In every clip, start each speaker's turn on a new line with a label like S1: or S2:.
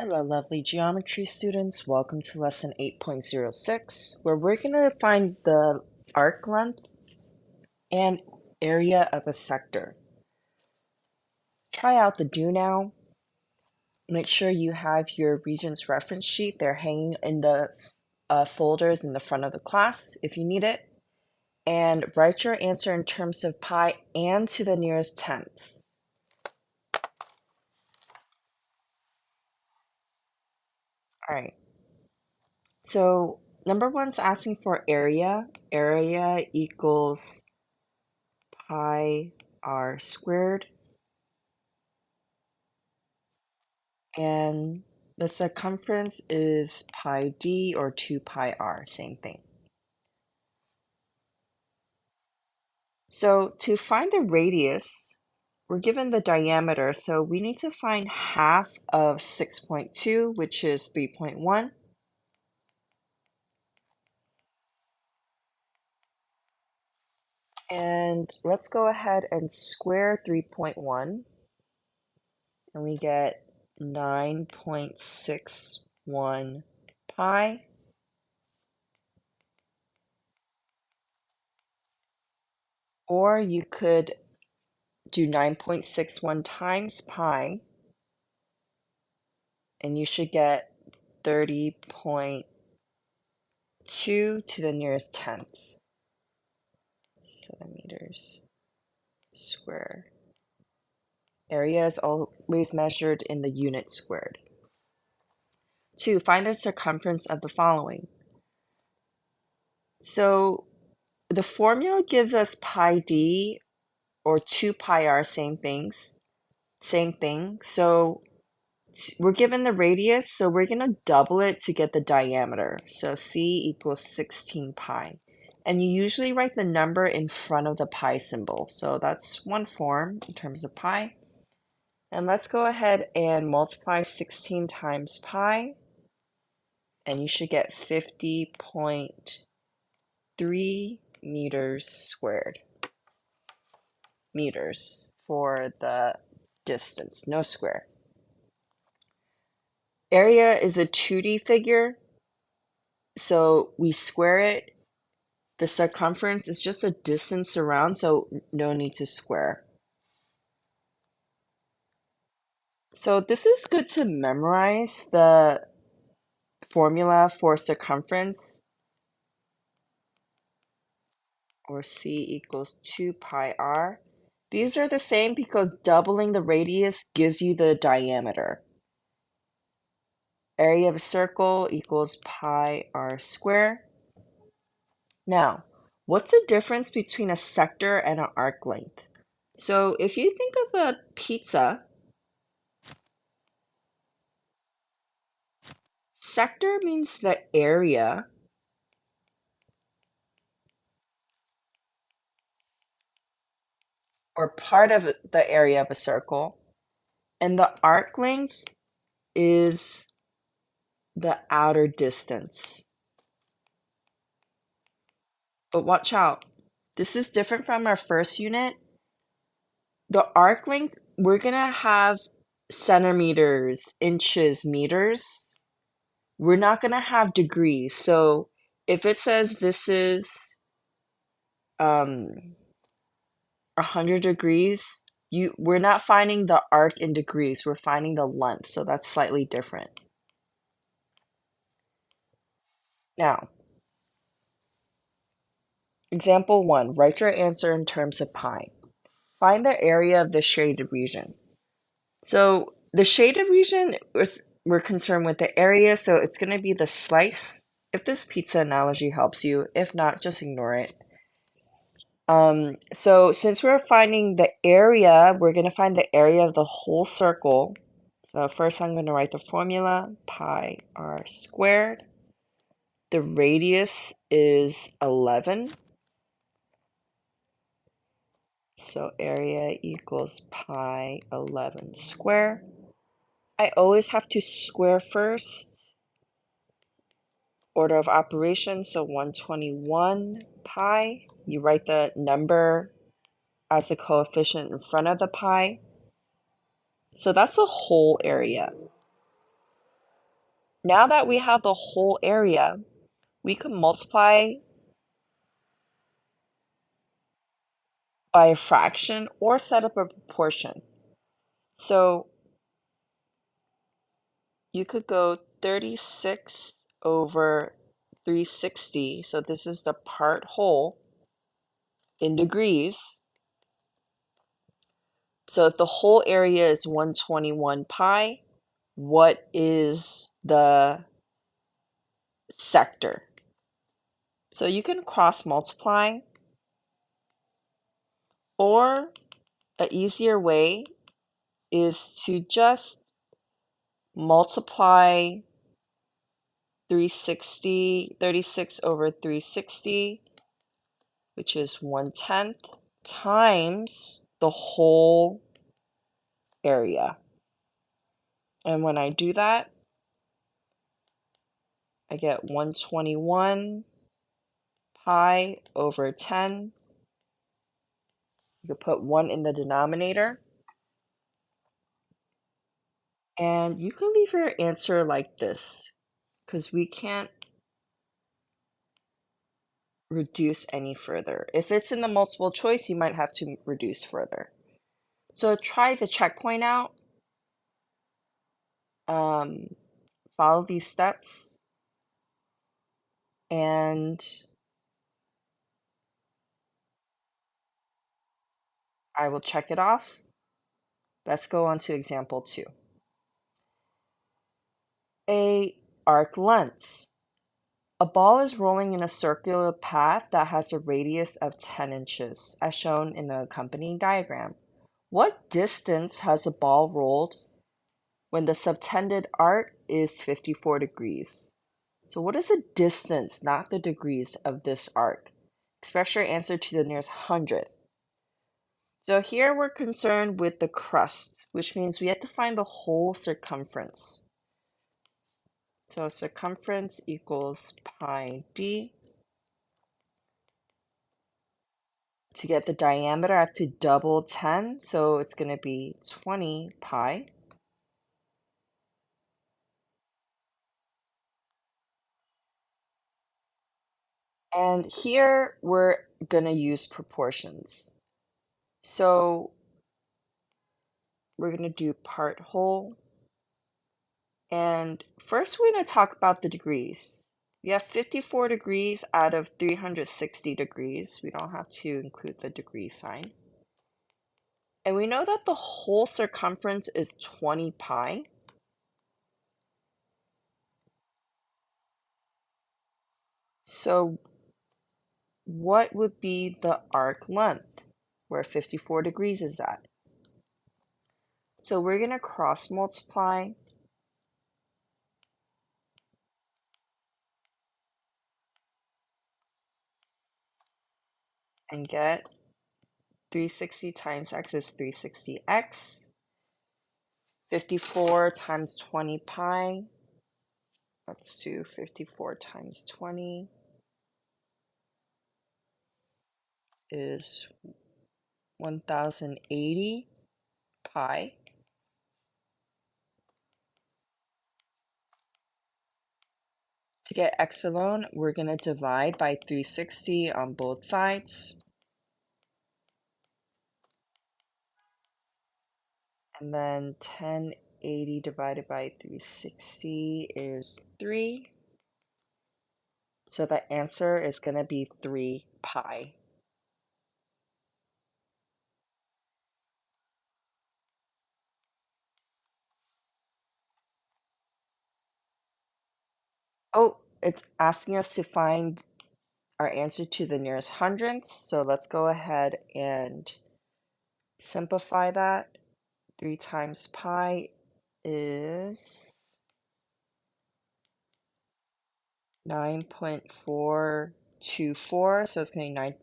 S1: Hello, lovely geometry students. Welcome to lesson 8.06, where we're going to find the arc length and area of a sector. Try out the do now. Make sure you have your Regents reference sheet. They're hanging in the folders in the front of the class if you need it. And write your answer in terms of pi and to the nearest tenth. All right. So number one's asking for area. Area equals pi r squared, and the circumference is pi d or 2 pi r, same thing. So to find the radius, we're given the diameter, so we need to find half of 6.2, which is 3.1. And let's go ahead and square 3.1, and we get 9.61 pi. Or you could do 9.61 times pi, and you should get 30.2 to the nearest tenth centimeters square. Area is always measured in the unit squared. 2, find the circumference of the following. So the formula gives us pi d or 2 pi r, same thing. So we're given the radius, so we're going to double it to get the diameter. So c equals 16 pi. And you usually write the number in front of the pi symbol. So that's one form in terms of pi. And let's go ahead and multiply 16 times pi. And you should get 50.3 meters squared. Meters for the distance, no square. Area is a 2D figure, so we square it. The circumference is just a distance around, so no need to square. So this is good to memorize the formula for circumference, or c equals 2 pi r. These are the same because doubling the radius gives you the diameter. Area of a circle equals pi r squared. Now, what's the difference between a sector and an arc length? So if you think of a pizza, sector means the area or part of the area of a circle, and the arc length is the outer distance. But watch out, this is different from our first unit. The arc length, we're gonna have centimeters, inches, meters. We're not gonna have degrees. So if it says this is 100 degrees, we're not finding the arc in degrees, we're finding the length, so that's slightly different. Now, example 1, write your answer in terms of pi. Find the area of the shaded region. So the shaded region, we're concerned with the area, so it's going to be the slice, if this pizza analogy helps you. If not, just ignore it. So since we're finding the area, we're going to find the area of the whole circle. So first I'm going to write the formula, pi r squared. The radius is 11. So area equals pi 11 square. I always have to square first. Order of operation, so 121 pi. You write the number as a coefficient in front of the pi. So that's the whole area. Now that we have the whole area, we can multiply by a fraction or set up a proportion. So you could go 36 over 360. So this is the part whole in degrees. So if the whole area is 121 pi, what is the sector? So you can cross multiply, or an easier way is to just multiply 36 over 360, which is 1/10, times the whole area. And when I do that, I get 121 pi over 10. You could put 1 in the denominator. And you can leave your answer like this, because we can't reduce any further. If it's in the multiple choice, you might have to reduce further. So try the checkpoint out. Follow these steps, and I will check it off. Let's go on to example 2. A arc length. A ball is rolling in a circular path that has a radius of 10 inches, as shown in the accompanying diagram. What distance has the ball rolled when the subtended arc is 54 degrees? So what is the distance, not the degrees, of this arc? Express your answer to the nearest hundredth. So here we're concerned with the crust, which means we have to find the whole circumference. So circumference equals pi d. To get the diameter, I have to double 10, so it's going to be 20 pi. And here we're going to use proportions. So we're going to do part whole. And first we're going to talk about the degrees. We have 54 degrees out of 360 degrees. We don't have to include the degree sign. And we know that the whole circumference is 20 pi. So what would be the arc length where 54 degrees is at? So we're going to cross multiply and get 360 times x is 360x. 54 times 20 pi. Let's do 54 times 20 is 1080 pi. To get x alone, we're going to divide by 360 on both sides. And then 1080 divided by 360 is 3. So the answer is going to be 3 pi. Oh, it's asking us to find our answer to the nearest hundredths. So let's go ahead and simplify that. 3 times pi is 9.424. So it's going to be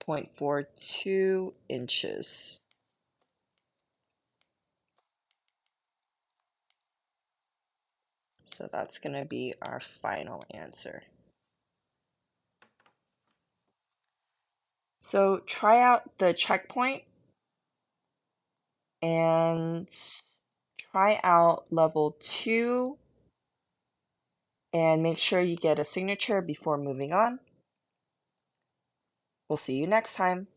S1: 9.42 inches. So that's going to be our final answer. So try out the checkpoint and try out level 2 and make sure you get a signature before moving on. We'll see you next time.